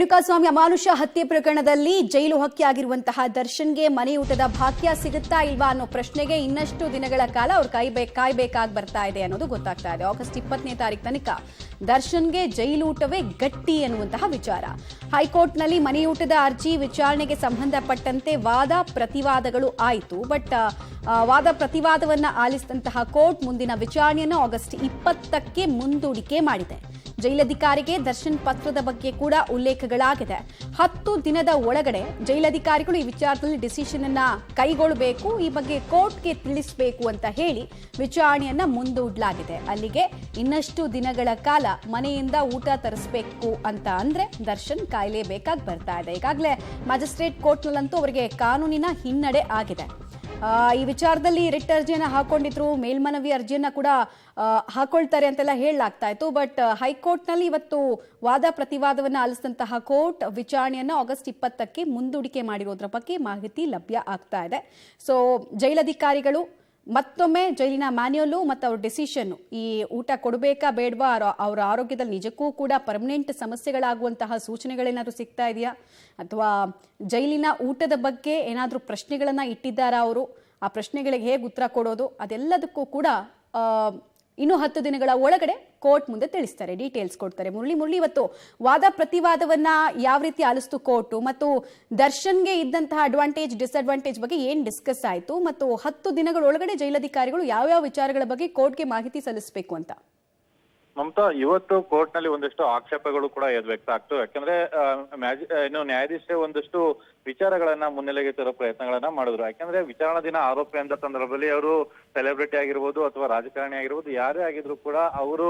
ರೇಣುಕಾಸ್ವಾಮಿ ಅಮಾನುಷ ಹತ್ಯೆ ಪ್ರಕರಣದಲ್ಲಿ ಜೈಲು ಹಕ್ಕಿಯಾಗಿರುವಂತಹ ದರ್ಶನ್ಗೆ ಮನೆಯೂಟದ ಭಾಗ್ಯ ಸಿಗುತ್ತಾ ಇಲ್ವಾ ಅನ್ನೋ ಪ್ರಶ್ನೆಗೆ ಇನ್ನಷ್ಟು ದಿನಗಳ ಕಾಲ ಅವ್ರು ಕಾಯ್ಬೇಕಾಗಿ ಬರ್ತಾ ಇದೆ ಅನ್ನೋದು ಗೊತ್ತಾಗ್ತಾ ಇದೆ. ಆಗಸ್ಟ್ 20ನೇ ತಾರೀಕು ತನಕ ದರ್ಶನ್ಗೆ ಜೈಲೂಟವೇ ಗಟ್ಟಿ ಅನ್ನುವಂತಹ ವಿಚಾರ. ಹೈಕೋರ್ಟ್ನಲ್ಲಿ ಮನೆಯೂಟದ ಅರ್ಜಿ ವಿಚಾರಣೆಗೆ ಸಂಬಂಧಪಟ್ಟಂತೆ ವಾದ ಪ್ರತಿವಾದಗಳು ಆಯಿತು. ಬಟ್ ವಾದ ಪ್ರತಿವಾದವನ್ನ ಆಲಿಸಿದಂತಹ ಕೋರ್ಟ್ ಮುಂದಿನ ವಿಚಾರಣೆಯನ್ನು ಆಗಸ್ಟ್ 20ಕ್ಕೆ ಮುಂದೂಡಿಕೆ ಮಾಡಿದೆ. ಜೈಲಧಿಕಾರಿಗೆ ದರ್ಶನ್ ಪತ್ರದ ಬಗ್ಗೆ ಕೂಡ ಉಲ್ಲೇಖಗಳಾಗಿದೆ. 10 ದಿನದ ಒಳಗಡೆ ಜೈಲಧಿಕಾರಿಗಳು ಈ ವಿಚಾರದಲ್ಲಿ ಡಿಸಿಷನ್ ಅನ್ನ ಕೈಗೊಳ್ಳಬೇಕು, ಈ ಬಗ್ಗೆ ಕೋರ್ಟ್ಗೆ ತಿಳಿಸಬೇಕು ಅಂತ ಹೇಳಿ ವಿಚಾರಣೆಯನ್ನ ಮುಂದೂಡಲಾಗಿದೆ. ಅಲ್ಲಿಗೆ ಇನ್ನಷ್ಟು ದಿನಗಳ ಕಾಲ ಮನೆಯಿಂದ ಊಟ ತರಿಸಬೇಕು ಅಂತ ಅಂದ್ರೆ ದರ್ಶನ್ ಕಾಯಲೇಬೇಕಾಗಿ ಬರ್ತಾ ಇದೆ. ಈಗಾಗಲೇ ಮ್ಯಾಜಿಸ್ಟ್ರೇಟ್ ಕೋರ್ಟ್ನಲ್ಲಂತೂ ಅವರಿಗೆ ಕಾನೂನಿನ ಹಿನ್ನಡೆ ಆಗಿದೆ. ಈ ವಿಚಾರದಲ್ಲಿ ರಿಟ್ ಅರ್ಜಿಯನ್ನ ಹಾಕೊಂಡಿದ್ರು, ಮೇಲ್ಮನವಿ ಅರ್ಜಿಯನ್ನ ಕೂಡ ಹಾಕೊಳ್ತಾರೆ ಅಂತೆಲ್ಲ ಹೇಳಲಾಗ್ತಾ ಇತ್ತು. ಬಟ್ ಹೈಕೋರ್ಟ್ನಲ್ಲಿ ಇವತ್ತು ವಾದ ಪ್ರತಿವಾದವನ್ನು ಆಲಿಸಿದಂತಹ ಕೋರ್ಟ್ ವಿಚಾರಣೆಯನ್ನು ಆಗಸ್ಟ್ 20ಕ್ಕೆ ಮುಂದೂಡಿಕೆ ಮಾಡಿರೋದ್ರ ಬಗ್ಗೆ ಮಾಹಿತಿ ಲಭ್ಯ ಆಗ್ತಾ ಇದೆ. ಸೊ ಜೈಲಧಿಕಾರಿಗಳು ಮತ್ತೊಮ್ಮೆ ಜೈಲಿನ ಮ್ಯಾನ್ಯುಯಲ್ ಮತ್ತು ಅವ್ರ ಡಿಸಿಷನ್, ಈ ಊಟ ಕೊಡಬೇಕಾ ಬೇಡವಾ, ಅವರ ಆರೋಗ್ಯದಲ್ಲಿ ನಿಜಕ್ಕೂ ಕೂಡ ಪರ್ಮನೆಂಟ್ ಸಮಸ್ಯೆಗಳಾಗುವಂತಹ ಸೂಚನೆಗಳೇನಾದರೂ ಸಿಗ್ತಾ ಇದೆಯಾ, ಅಥವಾ ಜೈಲಿನ ಊಟದ ಬಗ್ಗೆ ಏನಾದರೂ ಪ್ರಶ್ನೆಗಳನ್ನ ಇಟ್ಟಿದ್ದಾರಾ ಅವರು, ಆ ಪ್ರಶ್ನೆಗಳಿಗೆ ಹೇಗೆ ಉತ್ತರ ಕೊಡೋದು, ಅದೆಲ್ಲದಕ್ಕೂ ಕೂಡ ಇನ್ನು 10 ದಿನಗಳ ಒಳಗಡೆ ಕೋರ್ಟ್ ಮುಂದೆ ತಿಳಿಸ್ತಾರೆ, ಡೀಟೇಲ್ಸ್ ಕೊಡ್ತಾರೆ. ಮುರಳಿ ಇವತ್ತು ವಾದ ಪ್ರತಿವಾದವನ್ನ ಯಾವ ರೀತಿ ಆಲಿಸ್ತು ಕೋರ್ಟು, ಮತ್ತು ದರ್ಶನ್ಗೆ ಇದ್ದಂತಹ ಅಡ್ವಾಂಟೇಜ್ ಡಿಸ್ಅಡ್ವಾಂಟೇಜ್ ಬಗ್ಗೆ ಏನ್ ಡಿಸ್ಕಸ್ ಆಯಿತು, ಮತ್ತು 10 ದಿನಗಳೊಳಗಡೆ ಜೈಲಧಿಕಾರಿಗಳು ಯಾವ್ಯಾವ ವಿಚಾರಗಳ ಬಗ್ಗೆ ಕೋರ್ಟ್ಗೆ ಮಾಹಿತಿ ಸಲ್ಲಿಸಬೇಕು ಅಂತ? ಮಮತಾ, ಇವತ್ತು ಕೋರ್ಟ್ ನಲ್ಲಿ ಒಂದಷ್ಟು ಆಕ್ಷೇಪಗಳು ಕೂಡ ವ್ಯಕ್ತ ಆಗ್ತವೆ. ಯಾಕಂದ್ರೆ ನ್ಯಾಯಾಧೀಶರೇ ಒಂದಷ್ಟು ವಿಚಾರಗಳನ್ನ ಮುನ್ನೆಲೆಗೆ ತರೋ ಪ್ರಯತ್ನಗಳನ್ನ ಮಾಡಿದ್ರು. ಯಾಕಂದ್ರೆ ವಿಚಾರಣಾ ದಿನ ಆರೋಪಿ ಅಂತ ಸಂದರ್ಭದಲ್ಲಿ ಅವರು ಸೆಲೆಬ್ರಿಟಿ ಆಗಿರ್ಬೋದು ಅಥವಾ ರಾಜಕಾರಣಿ ಆಗಿರ್ಬೋದು, ಯಾರೇ ಆಗಿದ್ರು ಕೂಡ ಅವರು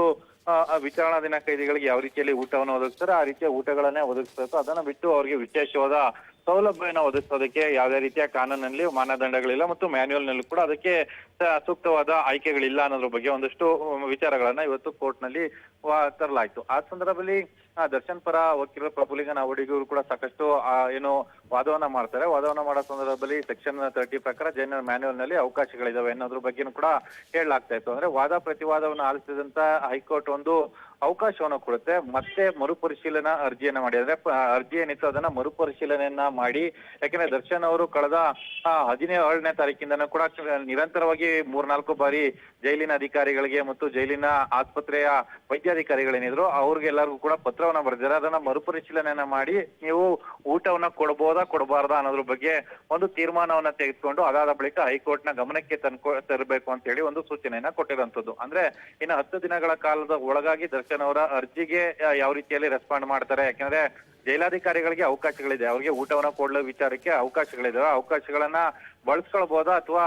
ವಿಚಾರಣಾ ದಿನ ಕೈದಿಗಳಿಗೆ ಯಾವ ರೀತಿಯಲ್ಲಿ ಊಟವನ್ನು ಒದಗಿಸ್ತಾರೆ ಆ ರೀತಿಯ ಊಟಗಳನ್ನೇ ಒದಗಿಸ್ಬೇಕು. ಅದನ್ನ ಬಿಟ್ಟು ಅವರಿಗೆ ವಿಶೇಷವಾದ ಸೌಲಭ್ಯನ ಒದಗಿಸೋದಕ್ಕೆ ಯಾವುದೇ ರೀತಿಯ ಕಾನೂನಲ್ಲಿ ಮಾನದಂಡಗಳಿಲ್ಲ ಮತ್ತು ಮ್ಯಾನ್ಯುಯಲ್ ನಲ್ಲೂ ಕೂಡ ಅದಕ್ಕೆ ಸೂಕ್ತವಾದ ಆಯ್ಕೆಗಳಿಲ್ಲ ಅನ್ನೋದ್ರ ಬಗ್ಗೆ ಒಂದಷ್ಟು ವಿಚಾರಗಳನ್ನ ಇವತ್ತು ಕೋರ್ಟ್ ನಲ್ಲಿ ತರಲಾಯ್ತು. ಆ ಸಂದರ್ಭದಲ್ಲಿ ದರ್ಶನ್ ಪರ ವಕೀಲರ ಪ್ರಭುಲಿಂಗ ನಾವಡಿಗರು ಕೂಡ ಸಾಕಷ್ಟು ವಾದವನ್ನ ಮಾಡ್ತಾರೆ. ವಾದವನ್ನ ಮಾಡೋ ಸಂದರ್ಭದಲ್ಲಿ ಸೆಕ್ಷನ್ 30 ಪ್ರಕಾರ ಜೈನ ಮ್ಯಾನ್ಯುಯಲ್ ನಲ್ಲಿ ಅವಕಾಶಗಳಿದಾವೆ ಅನ್ನೋದ್ರ ಬಗ್ಗೆನೂ ಕೂಡ ಹೇಳಲಾಗ್ತಾ ಇತ್ತು. ಅಂದ್ರೆ ವಾದ ಪ್ರತಿವಾದವನ್ನು ಆಲಿಸಿದಂತ ಹೈಕೋರ್ಟ್ ಒಂದು ಅವಕಾಶವನ್ನು ಕೊಡುತ್ತೆ, ಮತ್ತೆ ಮರುಪರಿಶೀಲನಾ ಅರ್ಜಿಯನ್ನ ಮಾಡಿ, ಅಂದ್ರೆ ಅರ್ಜಿ ಏನಿತ್ತು ಅದನ್ನ ಮರುಪರಿಶೀಲನೆಯನ್ನ ಮಾಡಿ. ಯಾಕಂದ್ರೆ ದರ್ಶನ್ ಅವರು ಕಳೆದ 17ನೇ ತಾರೀಕಿಂದನೂ ಕೂಡ ನಿರಂತರವಾಗಿ 3-4 ಬಾರಿ ಜೈಲಿನ ಅಧಿಕಾರಿಗಳಿಗೆ ಮತ್ತು ಜೈಲಿನ ಆಸ್ಪತ್ರೆಯ ವೈದ್ಯಾಧಿಕಾರಿಗಳೇನಿದ್ರು ಅವ್ರಿಗೆಲ್ಲರಿಗೂ ಕೂಡ ಪತ್ರವನ್ನ ಬರೆದಿದ್ದಾರೆ. ಅದನ್ನ ಮರುಪರಿಶೀಲನೆಯನ್ನ ಮಾಡಿ ನೀವು ಊಟವನ್ನ ಕೊಡಬಹುದಾ ಕೊಡಬಾರ್ದಾ ಅನ್ನೋದ್ರ ಬಗ್ಗೆ ಒಂದು ತೀರ್ಮಾನವನ್ನ ತೆಗೆದುಕೊಂಡು ಅದಾದ ಬಳಿಕ ಹೈಕೋರ್ಟ್ ನ ಗಮನಕ್ಕೆ ತರಬೇಕು ಅಂತ ಹೇಳಿ ಒಂದು ಸೂಚನೆಯನ್ನ ಕೊಟ್ಟಿರುವಂತದ್ದು. ಅಂದ್ರೆ ಇನ್ನು 10 ದಿನಗಳ ಕಾಲದ ಒಳಗಾಗಿ ದರ್ಶನ್ ಅವರ ಅರ್ಜಿಗೆ ಯಾವ ರೀತಿಯಲ್ಲಿ ರೆಸ್ಪಾಂಡ್ ಮಾಡ್ತಾರೆ. ಯಾಕಂದ್ರೆ ಜೈಲಾಧಿಕಾರಿಗಳಿಗೆ ಅವಕಾಶಗಳಿದೆ, ಅವ್ರಿಗೆ ಊಟವನ್ನ ಕೊಡಲು ವಿಚಾರಕ್ಕೆ ಅವಕಾಶಗಳಿದಾವೆ. ಅವಕಾಶಗಳನ್ನ ಬಳಸ್ಕೊಳ್ಬಹುದಾ ಅಥವಾ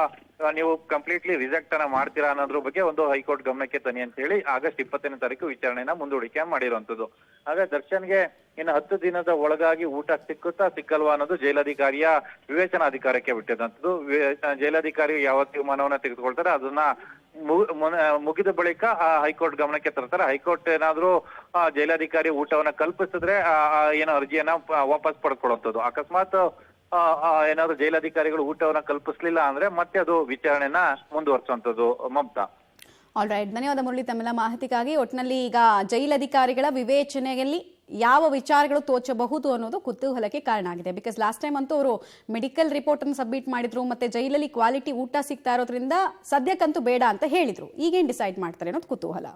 ನೀವು ಕಂಪ್ಲೀಟ್ಲಿ ರಿಜೆಕ್ಟ್ ಅನ್ನ ಮಾಡ್ತೀರಾ ಅನ್ನೋದ್ರ ಬಗ್ಗೆ ಒಂದು ಹೈಕೋರ್ಟ್ ಗಮನಕ್ಕೆ ತನ್ನಿ ಅಂತ ಹೇಳಿ ಆಗಸ್ಟ್ 20ನೇ ತಾರೀಕು ವಿಚಾರಣೆಯನ್ನ ಮುಂದೂಡಿಕೆ ಮಾಡಿರುವಂತದ್ದು. ಹಾಗೆ ದರ್ಶನ್ಗೆ ಇನ್ನು 10 ದಿನದ ಒಳಗಾಗಿ ಊಟ ಸಿಕ್ಕುತ್ತಾ ಸಿಕ್ಕಲ್ವಾ ಅನ್ನೋದು ಜೈಲಾಧಿಕಾರಿಯ ವಿವೇಚನಾಧಿಕಾರಕ್ಕೆ ಬಿಟ್ಟಿದಂಥದ್ದು. ಜೈಲಾಧಿಕಾರಿ ಯಾವ ತೀರ್ಮಾನವನ್ನ ತೆಗೆದುಕೊಳ್ತಾರೆ ಅದನ್ನ ಮುಗಿದ ಬಳಿಕ ಹೈಕೋರ್ಟ್ ಗಮನಕ್ಕೆ ತರ್ತಾರೆ. ಹೈಕೋರ್ಟ್ ಏನಾದ್ರೂ ಜೈಲಾಧಿಕಾರಿ ಊಟವನ್ನ ಕಲ್ಪಿಸಿದ್ರೆ ಏನೋ ಅರ್ಜಿಯನ್ನ ವಾಪಸ್ ಪಡ್ಕೊಳ್ಳುವಂಥದ್ದು. ಅಕಸ್ಮಾತ್ ಏನಾದ್ರು ಜೈಲಾಧಿಕಾರಿಗಳು ಊಟವನ್ನ ಕಲ್ಪಿಸ್ಲಿಲ್ಲ ಅಂದ್ರೆ ಮತ್ತೆ ಅದು ವಿಚಾರಣೆನ ಮುಂದುವರಿಸುವಂತದ್ದು. ಮಮತಾ, ಆಲ್ ರೈಟ್, ಧನ್ಯವಾದ ಮುರಳಿ ತಮ್ಮೆಲ್ಲ ಮಾಹಿತಿಗಾಗಿ. ಒಟ್ಟಿನಲ್ಲಿ ಈಗ ಜೈಲಧಿಕಾರಿಗಳ ವಿವೇಚನೆಯಲ್ಲಿ ಯಾವ ವಿಚಾರಗಳು ತೋಚಬಹುದು ಅನ್ನೋದು ಕುತೂಹಲಕ್ಕೆ ಕಾರಣ ಆಗಿದೆ. ಬಿಕಾಸ್ ಲಾಸ್ಟ್ ಟೈಮ್ ಅಂತೂ ಅವರು ಮೆಡಿಕಲ್ ರಿಪೋರ್ಟ್ ಅನ್ನು ಸಬ್ಮಿಟ್ ಮಾಡಿದ್ರು, ಮತ್ತೆ ಜೈಲಲ್ಲಿ ಕ್ವಾಲಿಟಿ ಊಟ ಸಿಗ್ತಾ ಇರೋದ್ರಿಂದ ಸದ್ಯಕ್ಕಂತೂ ಬೇಡ ಅಂತ ಹೇಳಿದ್ರು. ಈಗೇನ್ ಡಿಸೈಡ್ ಮಾಡ್ತಾರೆ ಅನ್ನೋದು ಕುತೂಹಲ.